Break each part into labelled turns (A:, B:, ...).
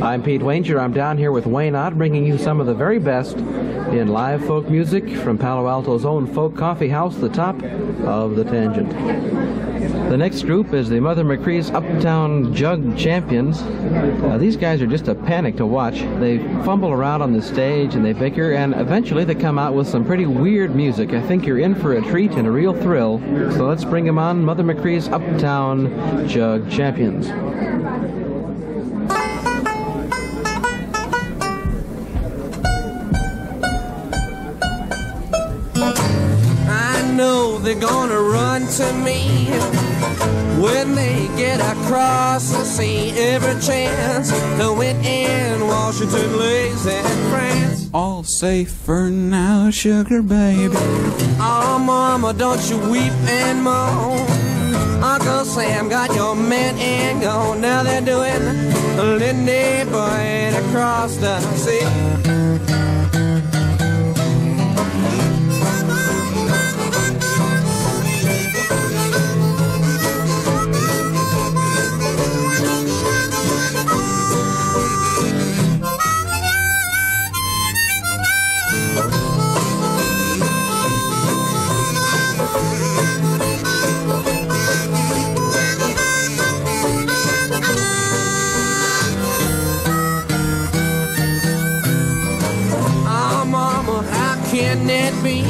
A: I'm Pete Wanger. I'm down here with Wayne Ott, bringing you some of the very best in live folk music from Palo Alto's own folk coffee house, the Top of the Tangent. The next group is the Mother McCrees Uptown Jug Champions. These guys are just a panic to watch. They fumble around on the stage and they bicker, and eventually they come out with some pretty weird music. I think you're in for a treat and a real thrill. So let's bring them on, Mother McCrees Uptown Jug Champions.
B: They're gonna run to me when they get across the sea. Every chance to win in Washington, Lays and France.
C: All safe for now, sugar baby.
B: Oh, mama, don't you weep and moan. Uncle Sam got your men and gone. Now they're doing the Lindy Boy across the sea. Can it be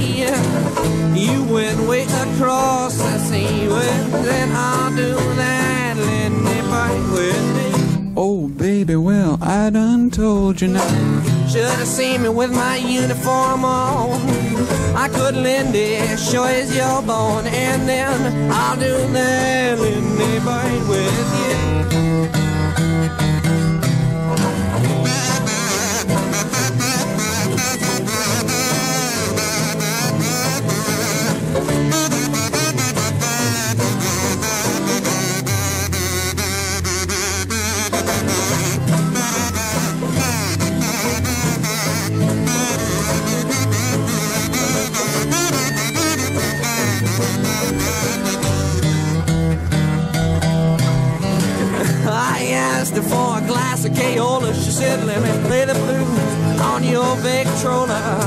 B: you went way across the sea? Well, then I'll do that, Lindy Boy, with me.
C: Oh, baby, well, I done told you now.
B: Should have seen me with my uniform on. I could, Lindy, sure as you're born. And then I'll do that, Lindy Boy, with you. For a glass of Kaola, she said, let me play the blues on your Victrola,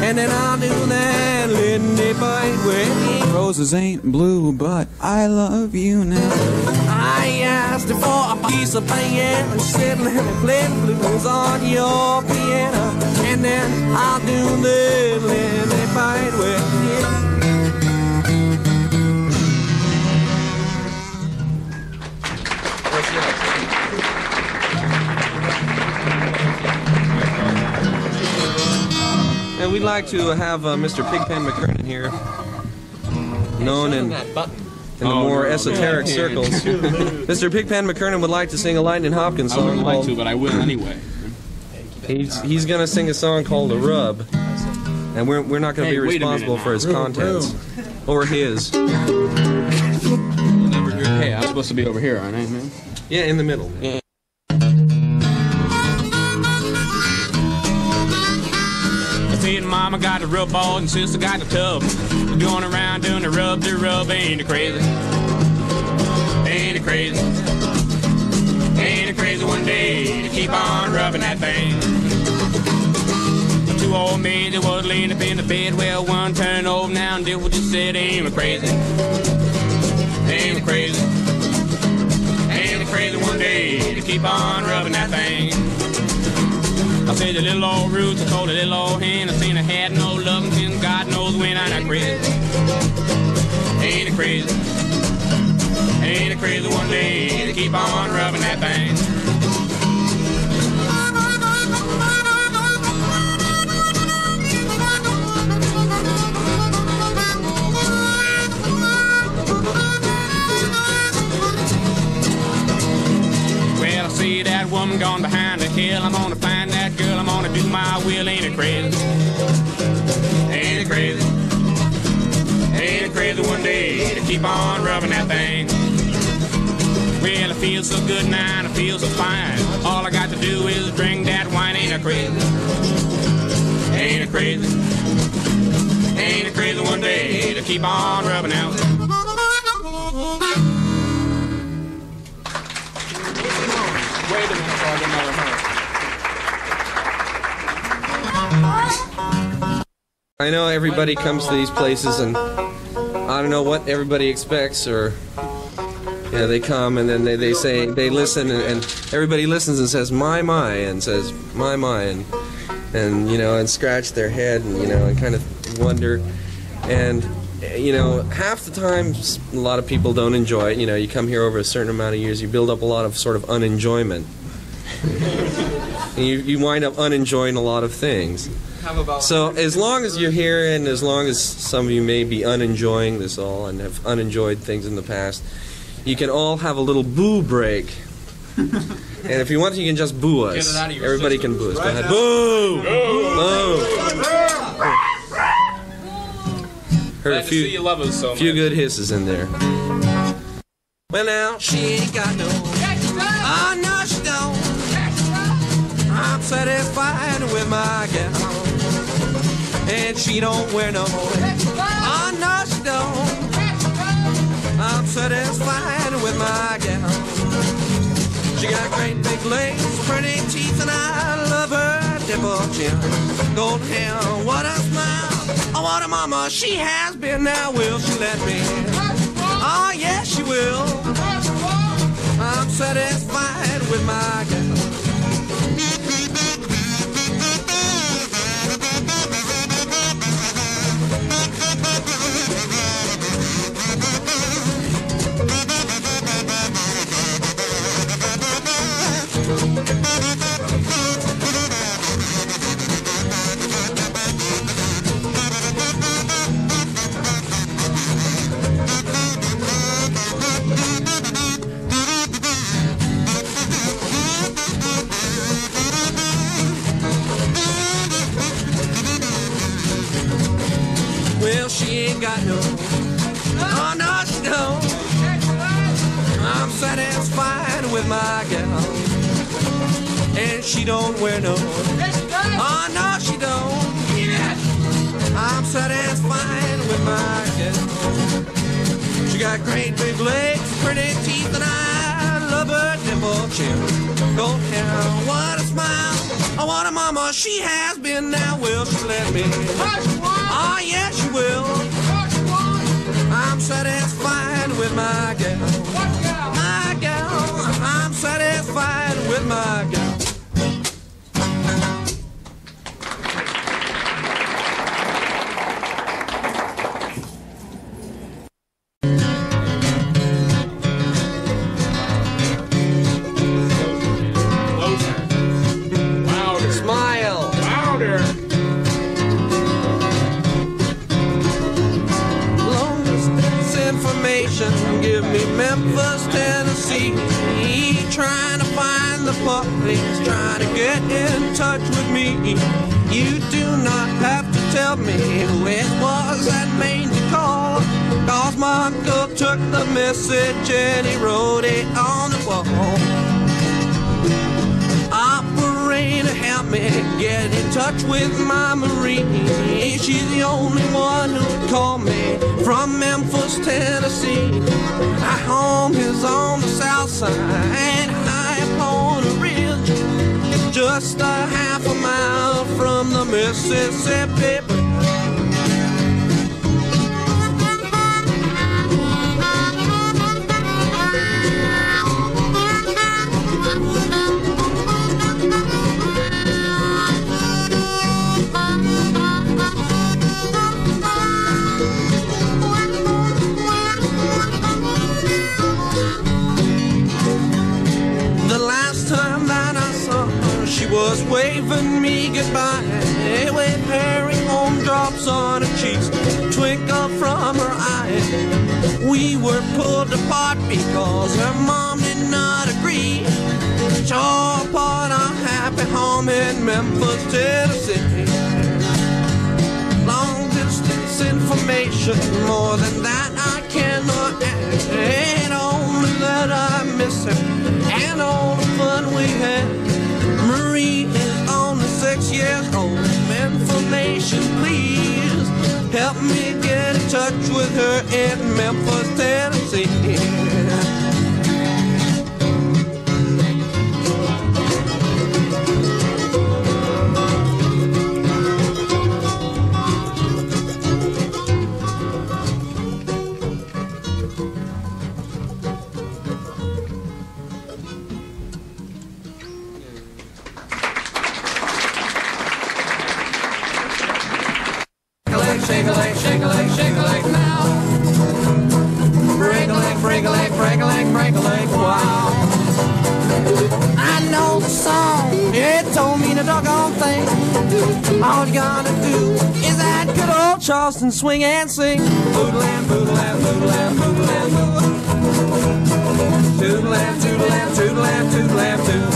B: and then I'll do that, Lindy Boy, with you.
C: Roses ain't blue, but I love you now.
B: I asked her for a piece of piano, she said, let me play the blues on your piano, and then I'll do that, Lindy Boy, with you.
D: And we'd like to have Mr. Pigpen McKernan here, known in the more esoteric circles. Mr. Pigpen McKernan would like to sing a Lightning Hopkins song.
E: I wouldn't like to, but I will anyway.
D: He's going to sing a song called "A Rub," and we're not going to be responsible for his contents or his.
E: Hey, I'm supposed to be over here, aren't I, man?
D: Yeah, in the middle.
E: Yeah.
F: Mama got the rub ball and sister got the tub. Going around doing the rub, ain't it crazy? Ain't it crazy? Ain't it crazy one day to keep on rubbing that thing? Two old maids that was laying up in the bed, well, one turned over now and did what you said. Ain't it crazy? Ain't it crazy? Ain't it crazy one day to keep on rubbing that thing? I said the little old roots, I told the little old hen, I seen I had no loving since God knows when. I'm not crazy. Ain't it crazy? Ain't it crazy one day to keep on rubbing that thing? Well, I see that woman gone behind the hill. I'm gonna find that girl, I'm gonna do my will. Ain't it crazy? Ain't it crazy? Ain't it crazy one day to keep on rubbing that thing? Well, I feel so good now and I feel so fine. All I got to do is drink that wine. Ain't it crazy? Ain't it crazy? Ain't it crazy one day to keep on rubbing out? Wait a minute.
D: I know everybody comes to these places and I don't know what everybody expects, or they come and then they say, they listen, and everybody listens and says my, and says my, and and scratch their head and and kind of wonder, and half the time a lot of people don't enjoy it. You come here over a certain amount of years, you build up a lot of sort of unenjoyment. And you wind up unenjoying a lot of things. So as long as you're here, and as long as some of you may be unenjoying this all and have unenjoyed things in the past, you can all have a little boo break. And if you want, you can just boo us. Everybody can boo us. Go ahead. Boo! Boo! Heard a few good hisses in there. Well now, she ain't got no. Oh no, she don't. I'm satisfied with my gal, and she don't wear no. Oh no, she don't. I'm satisfied with my gal. She got great big legs, pretty teeth, and I love her dimple chin. Golden hair, what a smile. Oh, what a mama she has been. Now will she let me? Oh yes, she will. I'm satisfied with my gal. Well, she ain't got no. Oh no, she don't. I'm satisfied with my gal, and she don't wear no. Oh no, she don't. I'm satisfied with my gal. She got great big legs, pretty teeth, and I love her dimple chin. Gold hair, what a smile. Oh, what a mama she has been. Now will she let me? Oh yes, she will. I'm satisfied with my gal. My gal, I'm satisfied with my gal. Give me Memphis, Tennessee. Trying to find the police, trying to get in touch with me. You do not have to tell me who it was that made the call, 'cause my uncle took the message and he wrote it on the wall. Operator, help me get in touch with my Marie. She's the only one who would call me from Memphis, Tennessee. Our home is on the south side, high upon a ridge, just a half a mile from the Mississippi Bridge. She was waving me goodbye with her home drops on her cheeks, twinkle from her eyes. We were pulled apart because her mom did not agree. Tore apart our happy home in Memphis, Tennessee. Long distance information, more than that I cannot add. And only that I miss her and all the fun we had. Marie is only 6 years old. Information, please. Help me get in touch with her in Memphis, Tennessee.
B: I know the song, it told me the doggone thing. All you gotta do is that good old Charleston swing and sing. Boodle am, boodle am, boodle am, boodle am, boodle. Toodle am, toodle am, toodle am, toodle am, toodle.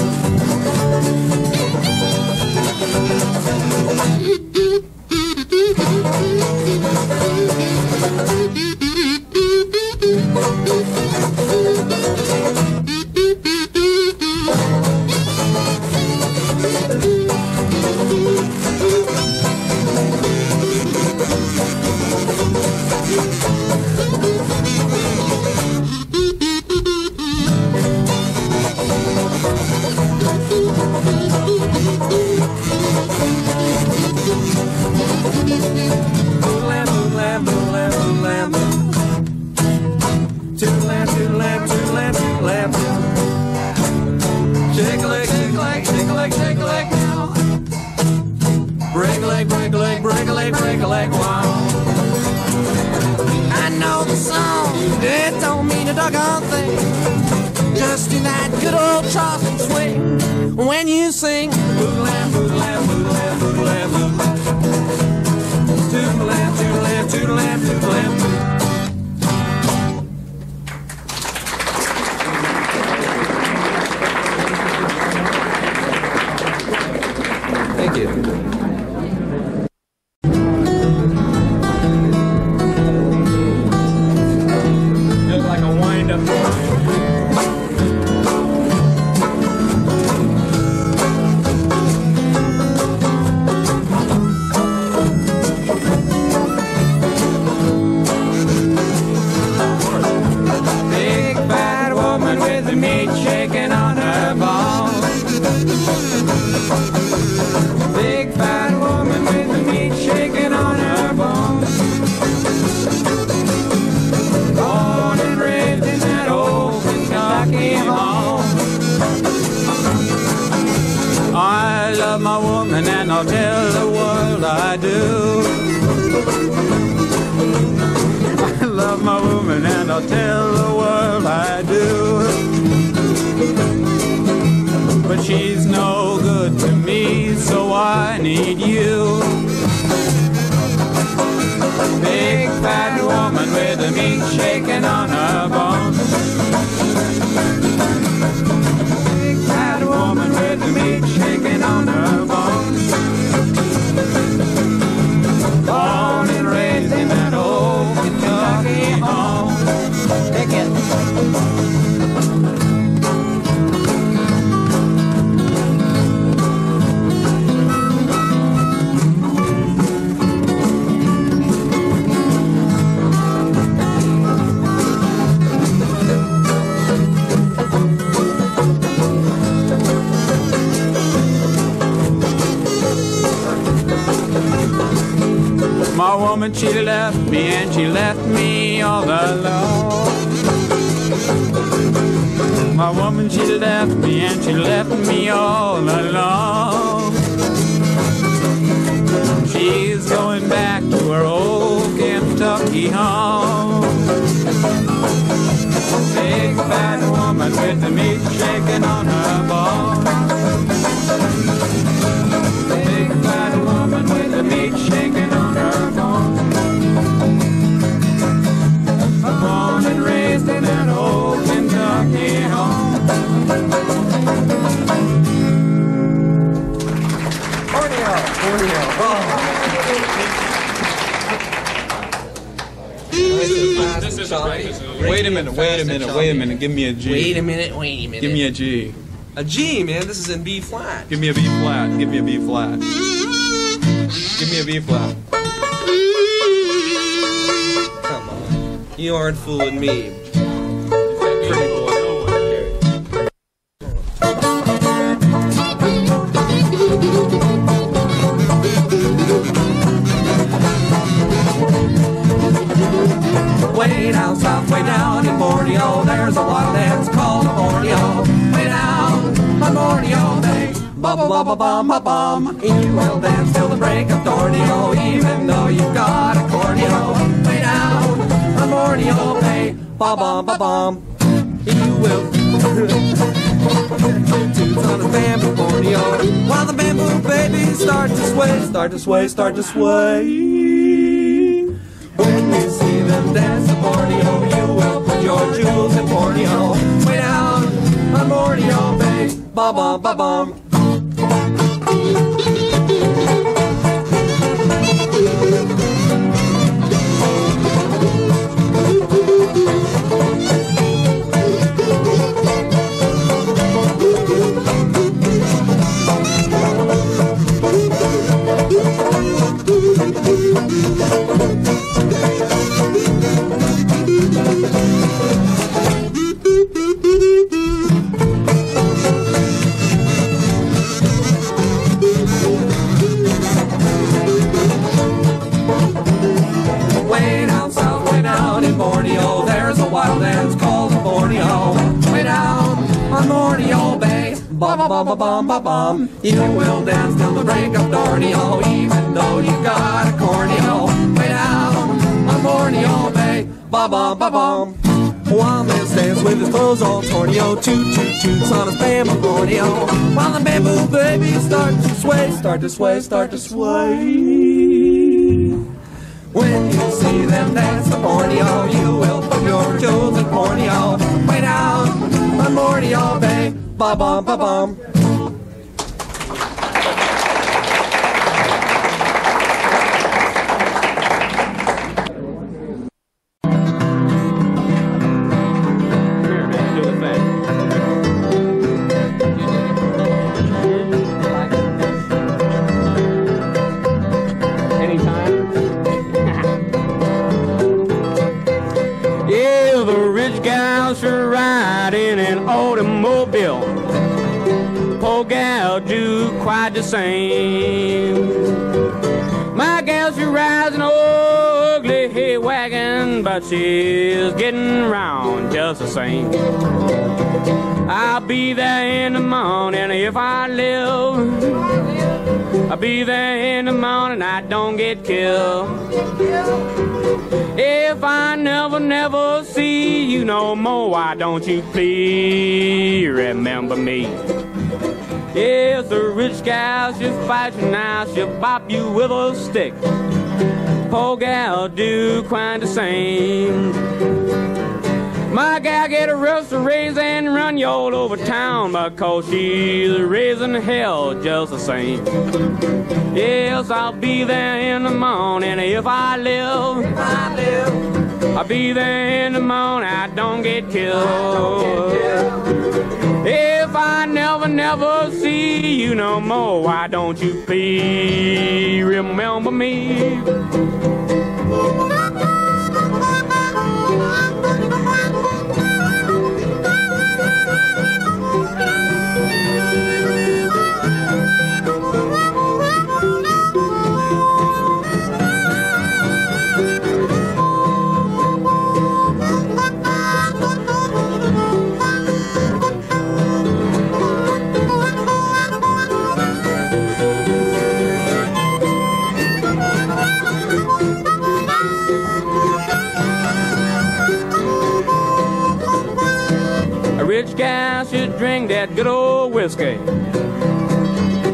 B: I know the song, it don't mean a doggone thing. Just do that good old Charleston swing when you sing. Boodle am, boodle am, boodle am, boodle am, boodle am. Toodle am, toodle am, toodle am, toodle am.
D: Thank you.
C: And I'll tell the world I do. I love my woman and I'll tell the world I do. But she's no good to me, so I need you. Big fat woman with the meat shaking on her bones. Big fat woman with the meat shaking on her bones. Born and raised in that old Kentucky home. Take it. My woman, she left me and she left me all alone. My woman, she left me and she left me all alone. She's going back to her old Kentucky home. Big fat woman with the meat shaking on her bones. Big fat woman with the meat shaking on her bones. Born and raised in that old Kentucky home.
B: Borneo, Borneo,
F: This is breakfast.
C: Wait a minute, give me a G.
D: Wait a minute.
C: Give me a G.
D: A G, man. This is in B flat.
C: Give me a B flat. Give me a B flat. Give me a B flat.
D: Come on. You aren't fooling me. Pretty boy.
B: way down south, way down in Borneo, there's a wild dance called Borneo. Way down on Borneo, they bum-bum-bum-bum-bum. You will dance till the break of Borneo, even though you've got a corneo. Way down on Borneo, they bum-bum-bum-bum. You will toots on start to sway, start to sway, start to sway. When you see them dance in Borneo, you will put your jewels in Borneo. Way down on Borneo Bay, ba-bum, ba-bum. Way down south, way down in Borneo, there's a wild dance called Borneo. Way down on Borneo Bay, ba-ba-ba-ba-bum-ba-bum. You will dance till the break of Borneo, even though you got a corneo. Way down on Borneo Bay, ba-bum-ba-bum. One man stands with his clothes all torneo, toot-toot-toots on his bamboo Borneo. While the bamboo babies start to sway, start to sway, start to sway. When you see them dance to Borneo, you will put your jewels in Borneo. Way down on Borneo Bay, ba-bum, ba-bum.
F: Quite the same. My gal, she rides an ugly hay wagon, but she's getting round just the same. I'll be there in the morning if I live. I'll be there in the morning, I don't get killed. If I never see you no more, why don't you please remember me? Yes, a rich gal, she'll fight you now, she'll bop you with a stick. Poor gal do quite the same. My gal get a roast to raise and run you all over town, because she's raising hell just the same. Yes, I'll be there in the morning if I live. I'll be there in the morning, I don't get killed. If I never see you no more, why don't you please remember me? Rich gal should drink that good old whiskey.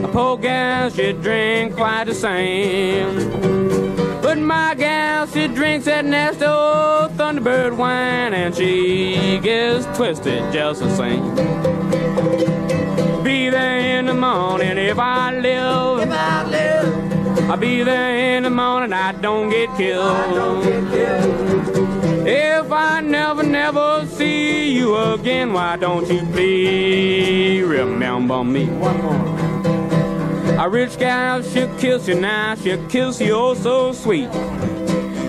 F: A poor gal should drink quite the same. But my gal, she drinks that nasty old Thunderbird wine, and she gets twisted just the same. Be there in the morning if I live. I'll be there in the morning, I don't get killed. If I never see you again, why don't you please remember me? One more. A rich gal, she'll kiss you now, she'll kiss you oh so sweet.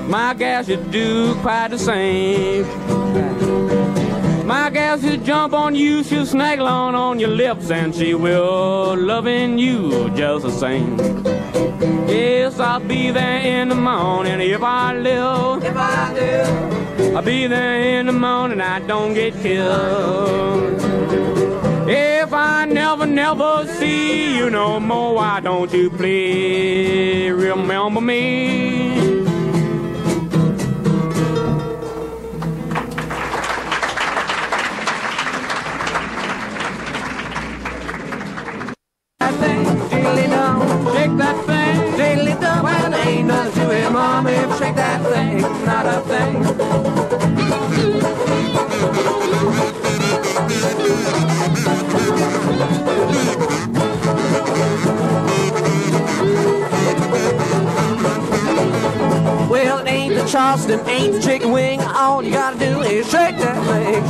F: My gal should do quite the same. My gal should jump on you, she'll snaggle on your lips, and she will loving you just the same. Yes, I'll be there in the morning if I live. I'll be there in the morning, I don't get killed. If I never see you no more, why don't you please remember me? Shake
B: shake that thing, not a thing. Well, it ain't the Charleston, ain't the chicken wing. All you gotta do is shake that thing,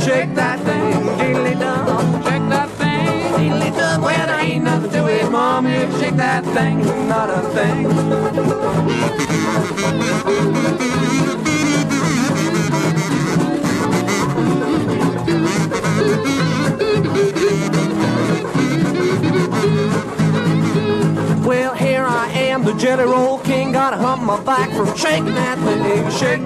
B: diddly-dum, shake that thing, diddly-dum. Well, there ain't nothing to it, Mom, you shake that thing, not a thing. Well, here I am, the jelly roll king, gotta hump my back from shaking that thing, diddly-dum, shake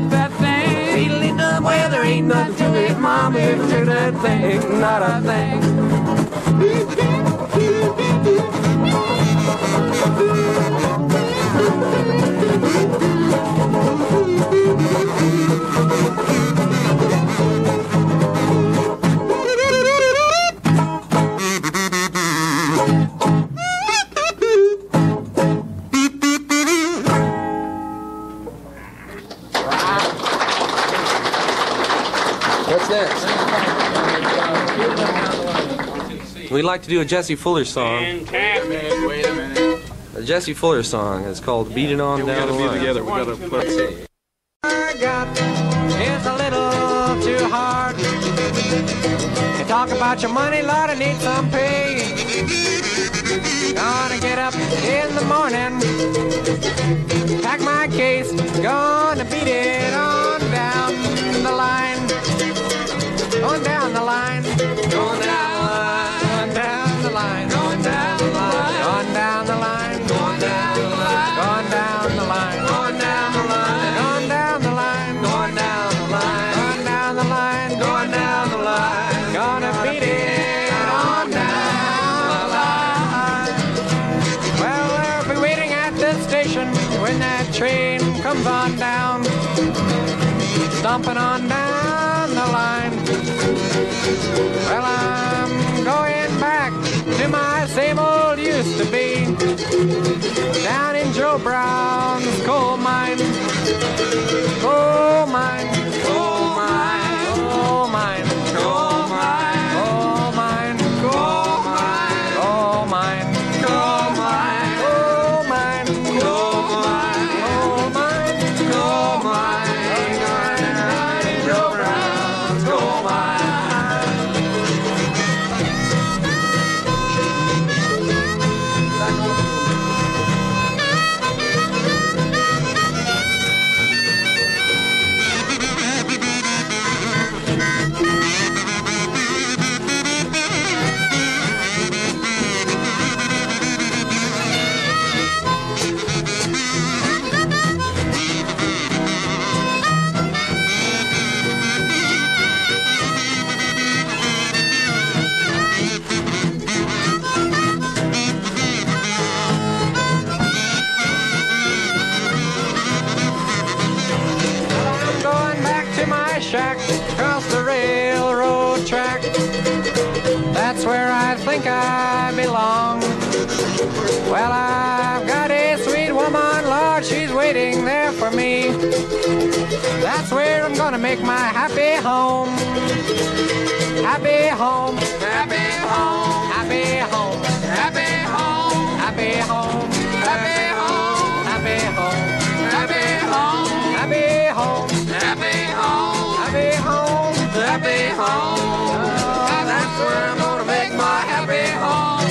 B: that thing, diddly-dum. Well, there ain't nothing to it, Mom, if you shake that thing, not a thing.
D: We'd like to do a Jesse Fuller song.
F: Fantastic. Wait a minute.
D: A Jesse Fuller song. It's called Beat It On Down the Line.
E: Together. We gotta play.
B: I got is a little too hard. You talk about your money, Lord, I need some pay. Gonna get up in the morning, pack my case, gonna beat it on down the line. Going down the line, going down the line, going down the line, going down the line, going down the line, going down the line, going down the line, going down the line, going down the line, going down the line, going down the line, going down the line, gonna beat it on down the line. Well, they'll be waiting at the station when that train comes on down, stomping on down the line. Well, I'm going back to my same old used to be, down in Joe Brown's coal mine. Coal mine, coal mine, coal mine, coal mine, coal mine, coal mine, coal mine, coal mine, coal mine, coal mine, coal mine, coal mine, down in Joe Brown's coal mine. Shack across the railroad track. That's where I think I belong. Well, I've got a sweet woman, Lord, she's waiting there for me. That's where I'm gonna make my happy home. Happy home, happy home, happy home, happy home, happy home, happy home, happy home, happy home, happy home, happy home. Happy home, happy home. That's where I'm gonna make my happy home.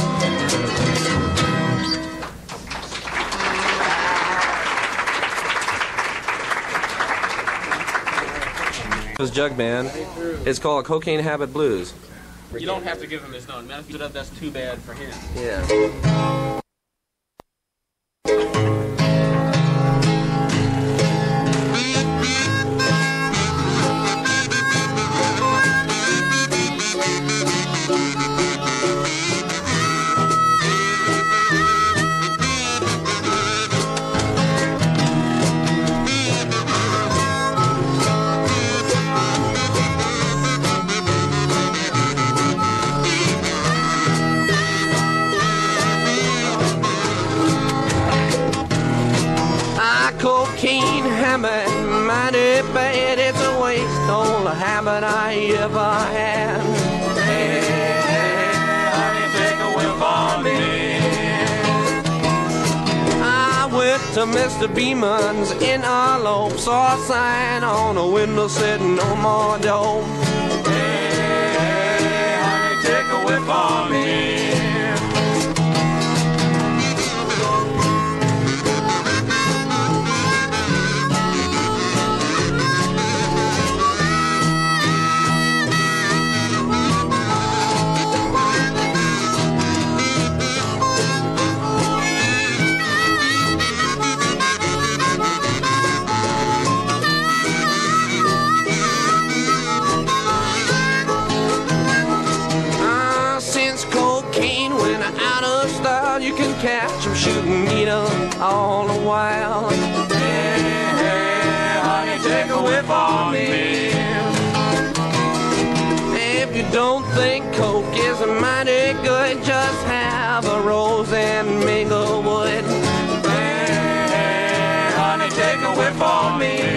D: This jug band. It's called Cocaine Habit Blues.
E: You don't have to give him his own. Man, that's too bad for him.
D: Yeah.
B: really bad, it's a waste, all the habit I ever had. Hey, hey, honey, take a whiff on me. I went to Mr. Beeman's in Arlo, saw a sign on a window said no more dope. Hey, hey, honey, take a whiff on me. You can catch them shooting needles all the while. Hey, hey, honey, take a whiff on me. If you don't think coke is mighty good, just have a rose and minglewood. Hey, hey, honey, take a whiff on me.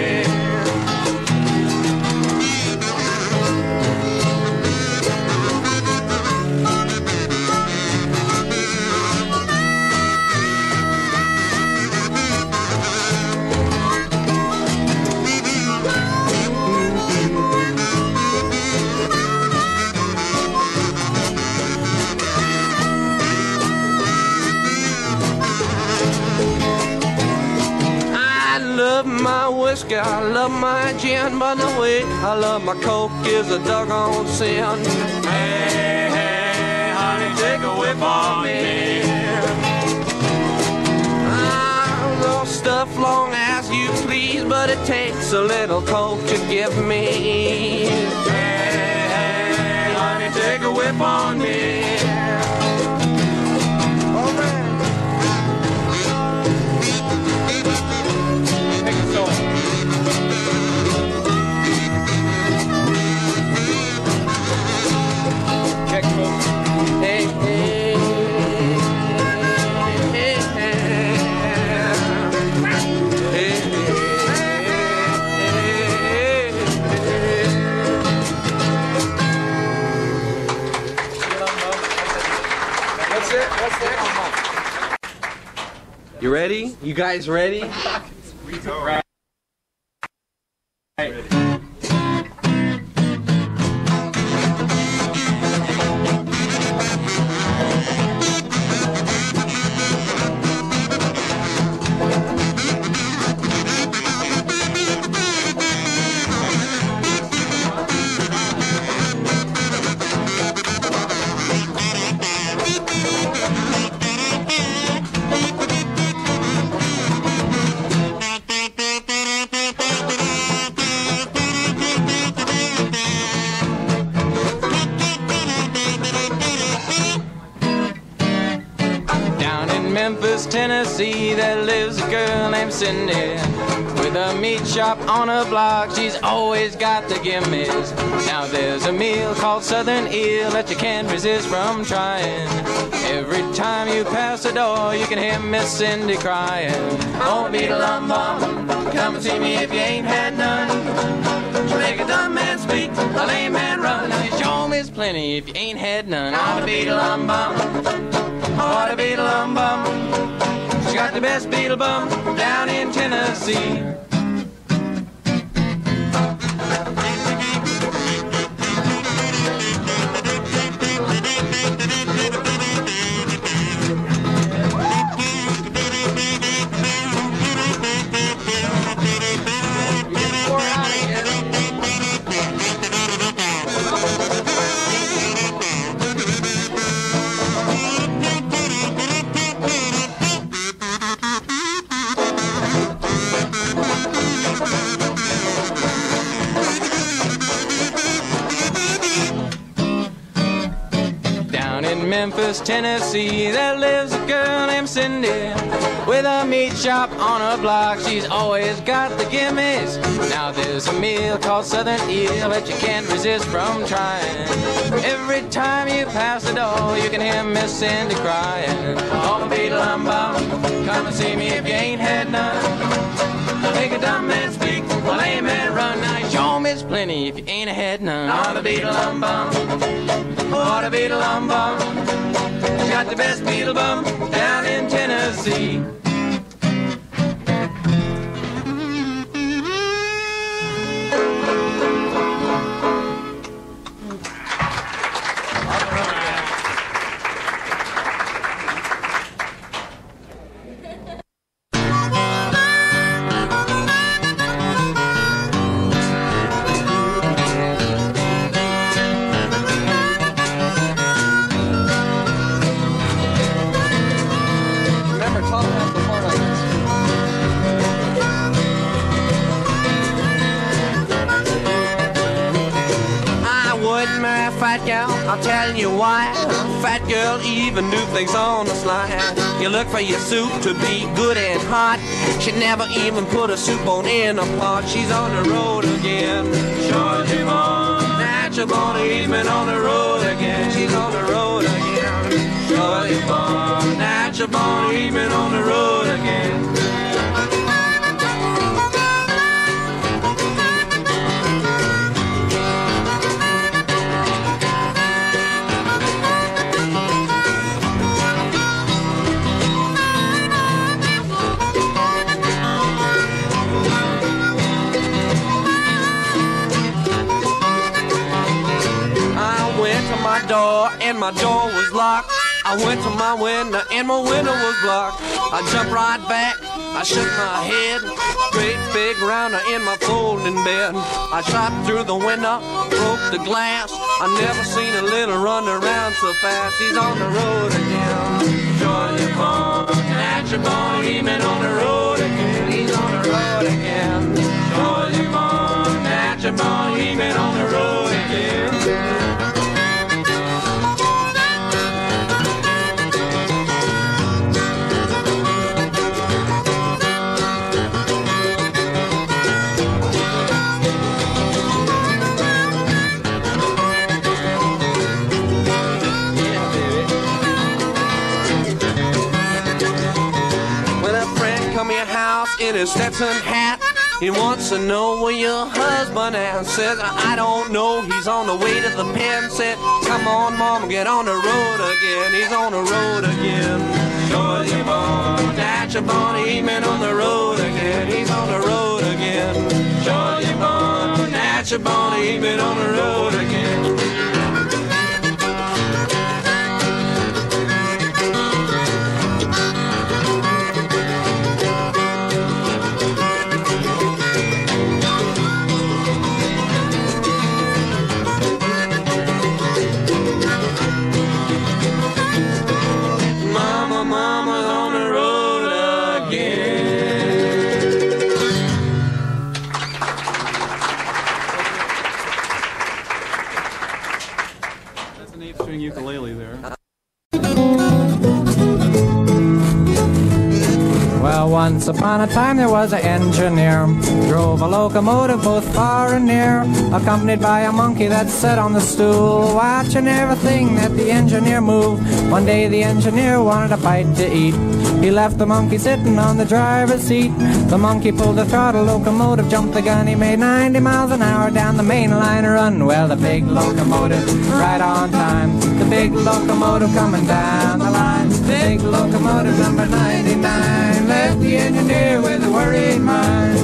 B: My whiskey, I love my gin, but the way I love my coke is a doggone sin. Hey, hey, honey, take a whiff on me. I'll stuff long as you please, but it takes a little coke to give me. Hey, hey, honey, take a whiff on me. Hey, hey, hey, What's that? You ready? You guys ready? Right.
G: Memphis, Tennessee, there lives a girl named Cindy. With a meat shop on her block, she's always got the gimmies. Now there's a meal called Southern Eel that you can't resist from trying. Every time you pass the door, you can hear Miss Cindy crying. Oh, Beedle Um Burn, come and see me if you ain't had none. She make a dumb man speak, a lame man run. She sure miss plenty if you ain't had none. Oh, the Beedle Um Burn. Oh, the Beedle Um Burn. She got the best beetle bum down in Tennessee. Memphis, Tennessee, there lives a girl named Cindy. With a meat shop on her block, she's always got the gimmies. Now there's a meal called Southern Eel that you can't resist from trying. Every time you pass the door, you can hear Miss Cindy crying. Oh, Beedle Um Burn, come and see me if you ain't had none. make a dumb man speak, a lame man run. Now show 'em it's plenty if you ain't had none. On the Beedle Um Bum, oh the Beedle Um Bum, got the best Beedle Bum down in Tennessee.
B: I'll tell you why. Fat girl even do things on the slide. You look for your soup to be good and hot. She never even put a soup bone in a pot. She's on the road again. Georgie Bone, natural born evening on the road again. She's on the road again. Georgie Bone, natural born evening on the road again. And my door was locked. I went to my window and my window was blocked. I jumped right back, I shook my head. Great big rounder in my folding bed. I shot through the window, broke the glass. I never seen a little run around so fast. He's on the road again. Georgia born, natural born, even on the road again. He's on the road again. Georgia born, natural born, even on the road again. In his Stetson hat, he wants to know where your husband at. Says, I don't know, he's on the way to the pen. Said, come on, mom, get on the road again. He's on the road again. Georgia born, natural born, he's been on the road again. He's on the road again. Georgia born, natural born, he's been on the road again.
E: Ukulele there.
H: Well, once upon a time there was an engineer, drove a locomotive both far and near, accompanied by a monkey that sat on the stool, watching everything that the engineer moved. One day the engineer wanted a bite to eat. He left the monkey sitting on the driver's seat. The monkey pulled the throttle, locomotive jumped the gun. He made 90 miles an hour down the main line run. Well, the big locomotive right on time. The big locomotive coming down the line. The big locomotive number 99 left the engineer with a worried mind.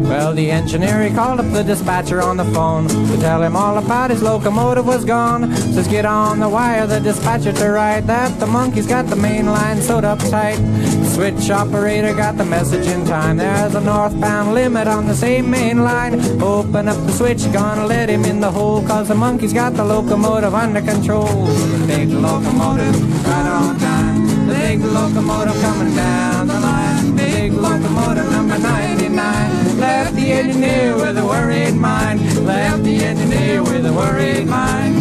H: Well, the engineer, he called up the dispatcher on the phone to tell him all about his locomotive was gone. Says, get on the wire, the dispatcher to write that the monkey's got the main line sewed up tight. The switch operator got the message in time. There's a northbound limit on the same main line. Open up the switch, gonna let him in the hole, cause the monkey's got the locomotive under control. The big locomotive right on time. The big locomotive coming down the line. The big locomotive number 99 left the engineer with a worried mind. Left the engineer with a worried mind.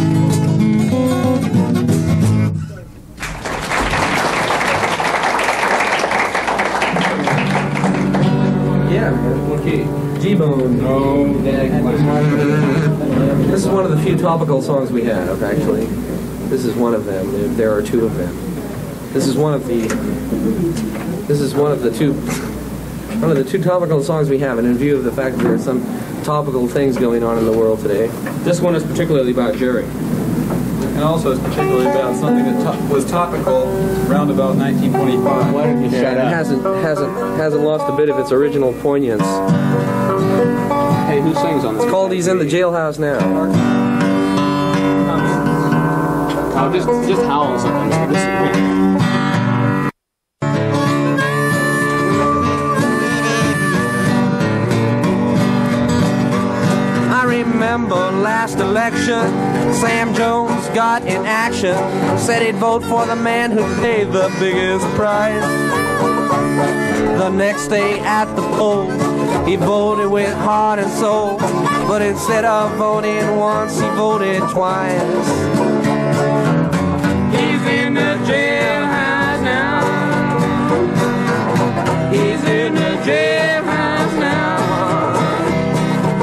A: Yeah,
D: Okay. G-Bone. Oh, this is one of the few topical songs we have, actually. This is one of them. There are two of them. This is one of the two topical songs we have, and in view of the fact that there are some topical things going on in the world today. This one is particularly about Jerry.
I: And also it's particularly about something that was topical around about 1925.
D: Why don't you shut up? It hasn't lost a bit of its original poignance.
E: Hey, who sings on this?
D: It's called He's in the Jailhouse Now.
E: Oh, just howl something.
B: Remember last election, Sam Jones got in action, said he'd vote for the man who paid the biggest price. The next day at the polls, he voted with heart and soul, but instead of voting once, he voted twice. He's in the jailhouse now. He's in the jailhouse now.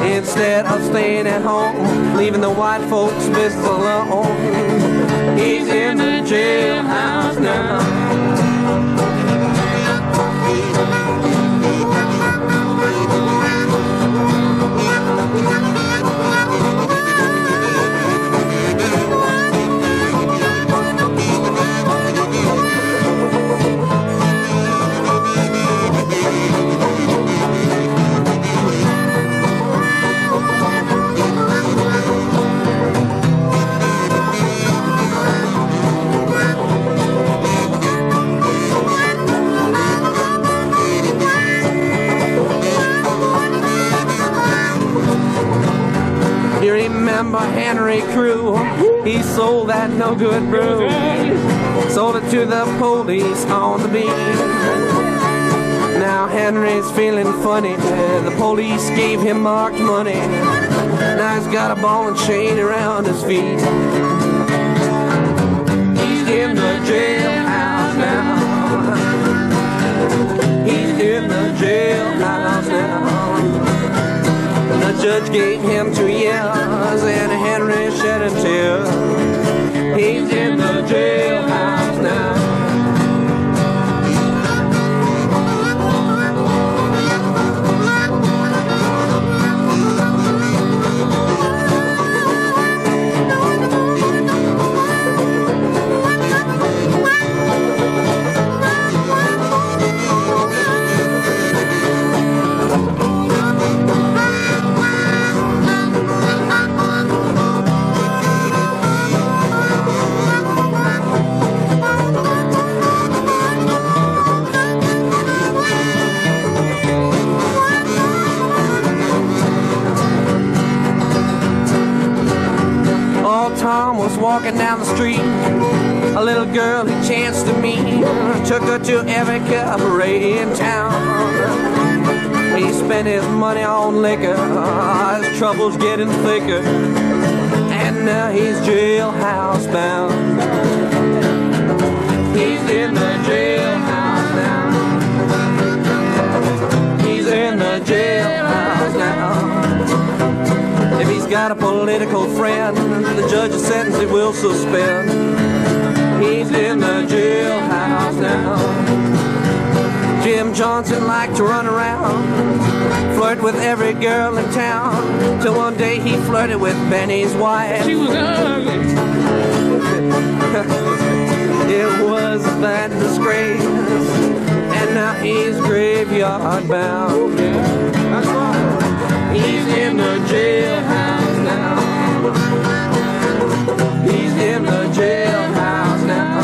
B: Instead of staying at home, leaving the white folks' business alone, he's in the jailhouse now. Henry Crew, he sold that no good brew, sold it to the police on the beat. Now Henry's feeling funny, the police gave him marked money, now he's got a ball and chain around his feet. He's in the jailhouse now. He's in the jailhouse now. The judge gave him 2 years and Henry shed a tear. He's in the jailhouse now. Walking down the street, a little girl he chanced to meet, took her to every cabaret in town. He spent his money on liquor, his troubles getting thicker, and now he's jailhouse bound. He's in the jailhouse now. He's in the jailhouse now. If he's got a political friend, the judge's sentence he will suspend. He's in the jailhouse now. Jim Johnson liked to run around, flirt with every girl in town, till one day he flirted with Benny's wife. She was ugly. It was a bad disgrace, and now he's graveyard bound. That's right. He's in the jailhouse now. He's in the jailhouse now.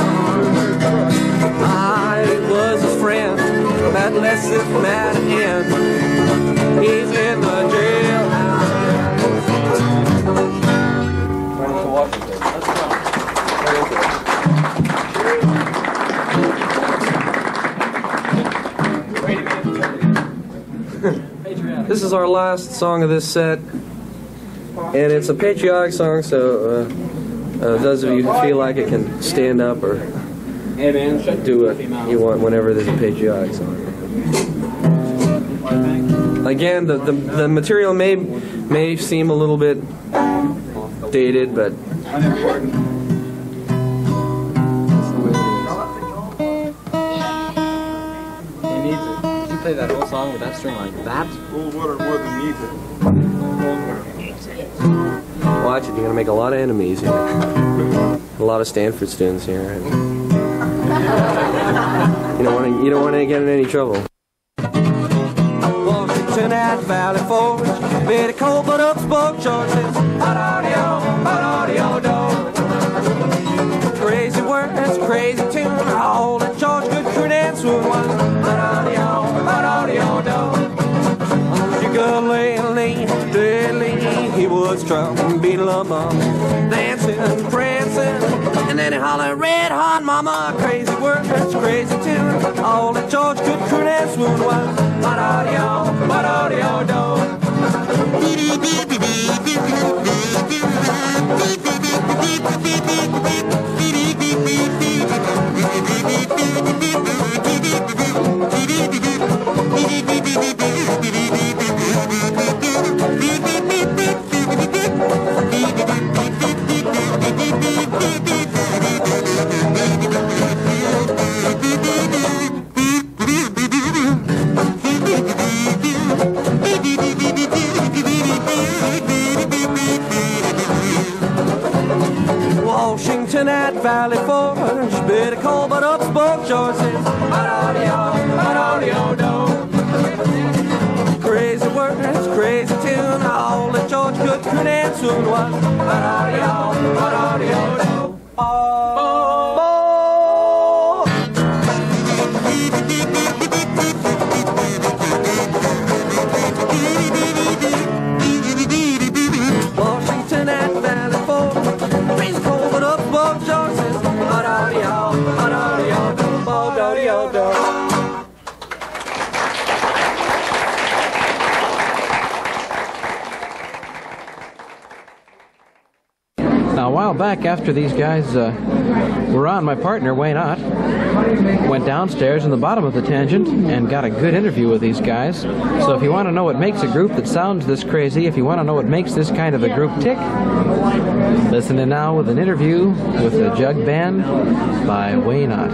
B: I was a friend that lets this matter end. He's in the jailhouse now. Why don't you watch it then? This is our last song of this set, and it's a patriotic song, so those of you who feel like it can stand up or do what you want whenever there's a patriotic song.
D: Again, the material may seem a little bit dated, but
E: He needs it. Did you play that whole song with that string like that?
I: Cold water more than needs it.
D: watch it. You're gonna make a lot of enemies here. A lot of Stanford students here. You don't want to get in any trouble.
B: Washington at Valley Forge, very cold but upspoke choices. Audio, crazy words, crazy tune, all that George good credence would want. Audio, ukulele, deadly, he would strum, Beedle Um Burn, dancing, prancing, and then he holler, red hot mama, crazy words, crazy tune, all that George good credence would want. Audio, Washington at Valley Forge, bitter cold but upspoke choices. Audio, crazy words, crazy tune, all that George could credence would was. Audio. Washington at Valley Forge, crazy cold but upspoke choices. Audio.
A: Now, a while back, after these guys were on, my partner, Wayne Ott, went downstairs in the bottom of the Tangent and got a good interview with these guys. So if you want to know what makes a group that sounds this crazy, if you want to know what makes this kind of a group tick, listen in now with an interview with the Jug Band by Wayne Ott.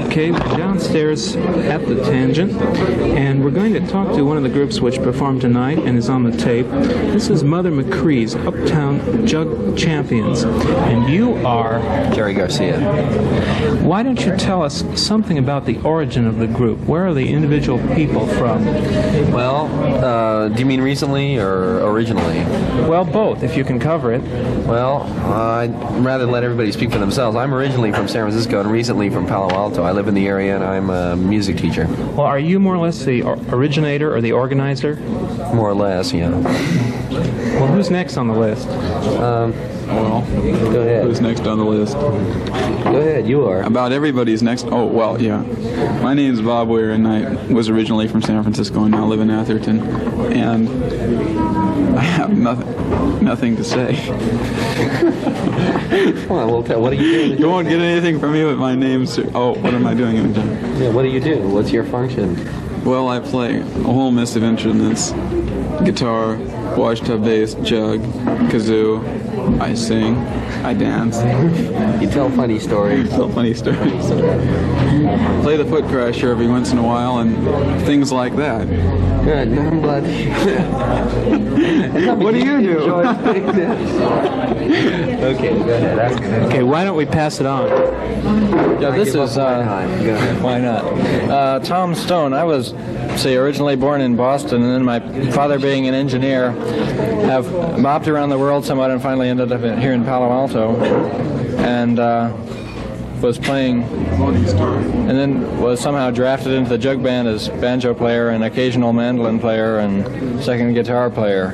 J: Okay, we're downstairs at the Tangent, and we're going to talk to one of the groups which performed tonight and is on the tape. This is Mother McCree's Uptown Jug Champions, and you are
K: Jerry Garcia.
J: Why don't you tell us something about the origin of the group? Where are the individual people from?
K: Well, do you mean recently or originally?
J: Well, both, if you can cover it.
K: Well, I'd rather let everybody speak for themselves. I'm originally from San Francisco and recently from Palo Alto. I live in the area and I'm a music teacher.
J: Well, are you more or less the originator or the organizer?
K: More or less, yeah.
J: Well, who's next on the list?
I: Well,
K: go ahead.
I: Who's next on the list?
K: Go ahead, you are.
I: About everybody's next. Oh, well, yeah. My name's Bob Weir, and I was originally from San Francisco and now live in Atherton. And I have nothing to say.
K: Come on, we'll tell. What do you do?
I: You won't get anything from me, but my name's... Oh, what am I doing in the job?
K: Yeah, what do you do? What's your function?
I: Well, I play a whole mess of instruments. Guitar, washtub bass, jug, kazoo. I sing, I dance.
K: You tell funny stories.
I: Play the foot crasher every once in a while and things like that.
K: Good, no, I'm glad.
I: What do you do?
K: Okay, go ahead.
J: Okay, why don't we pass it on?
L: Yeah, this is, why not? Tom Stone. I was, originally born in Boston, and then my father being an engineer, have bopped around the world somewhat and finally ended up here in Palo Alto, and was playing, and then was somehow drafted into the jug band as banjo player and occasional mandolin player and second guitar player.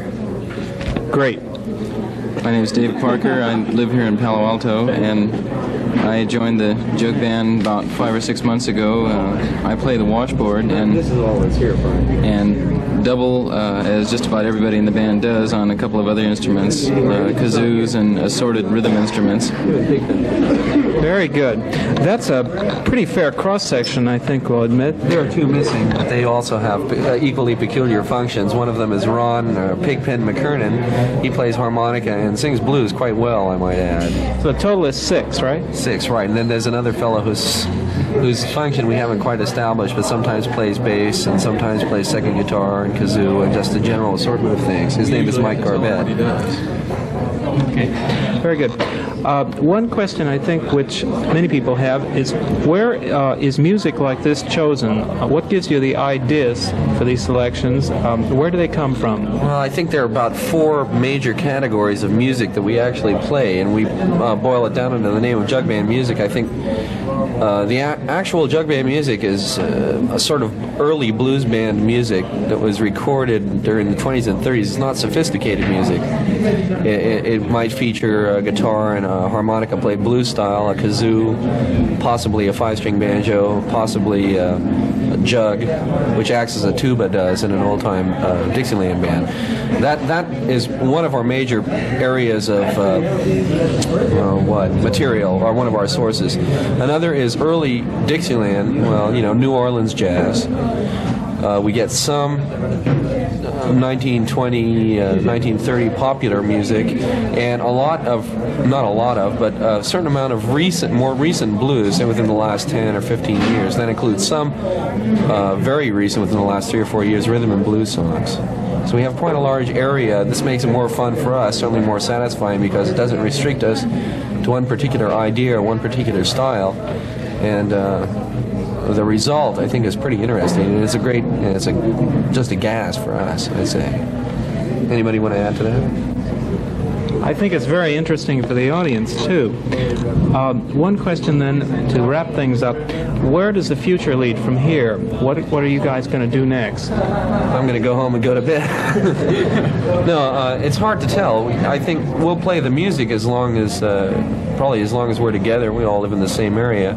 J: Great.
M: My name is David Parker. I live here in Palo Alto, and I joined the jug band about 5 or 6 months ago. I play the washboard and double as just about everybody in the band does on a couple of other instruments, kazoos and assorted rhythm instruments.
J: Very good. That's a pretty fair cross-section, I think we'll admit.
K: There are two missing, but they also have equally peculiar functions. One of them is Ron Pigpen McKernan. He plays harmonica and sings blues quite well, I might add.
J: So the total is 6, right?
K: 6, right. And then there's another fellow whose function we haven't quite established, but sometimes plays bass and sometimes plays second guitar and kazoo and just a general assortment of things. His name is Mike Garbett.
J: Okay, very good. One question I think which many people have is where is music like this chosen? What gives you the ideas for these selections? Where do they come from?
K: Well, I think there are about 4 major categories of music that we actually play, and we boil it down into the name of jug band music. I think the actual jug band music is a sort of early blues band music that was recorded during the 20s and 30s. It's not sophisticated music. It might feature a guitar and a harmonica played blues style, a kazoo, possibly a 5-string banjo, possibly a jug, which acts as a tuba does in an old-time Dixieland band. That is one of our major areas of material, or one of our sources. Another is early Dixieland, well, New Orleans jazz. We get some 1920, 1930 popular music, and but a certain amount of more recent blues within the last 10 or 15 years. That includes some very recent, within the last 3 or 4 years, rhythm and blues songs. So we have quite a large area. This makes it more fun for us, certainly more satisfying, because it doesn't restrict us to one particular idea or one particular style. And the result, I think, is pretty interesting, and it's just a gas for us, I'd say. Anybody want to add to that?
J: I think it's very interesting for the audience, too. One question, then, to wrap things up. Where does the future lead from here? What are you guys going to do next?
K: I'm going to go home and go to bed. No, it's hard to tell. I think we'll play the music probably as long as we're together. We all live in the same area.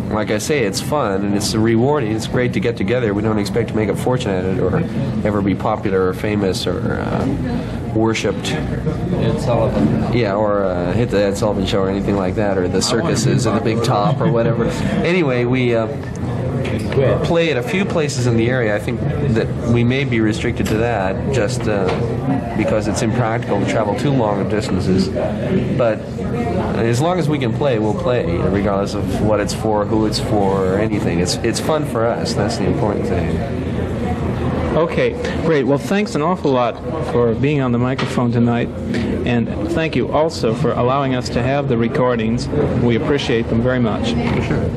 K: Like I say, it's fun and it's rewarding. It's great to get together. We don't expect to make a fortune at it or ever be popular or famous or worshipped.
M: Ed Sullivan.
K: Yeah, or hit the Ed Sullivan show or anything like that, or the circuses or the Big Top or whatever. Anyway, we play at a few places in the area. I think that we may be restricted to that just because it's impractical to travel too long of distances. But as long as we can play, we'll play, regardless of what it's for, who it's for, or anything. It's fun for us. That's the important thing.
J: Okay, great. Well, thanks an awful lot for being on the microphone tonight, and thank you also for allowing us to have the recordings. We appreciate them very much.
K: Sure.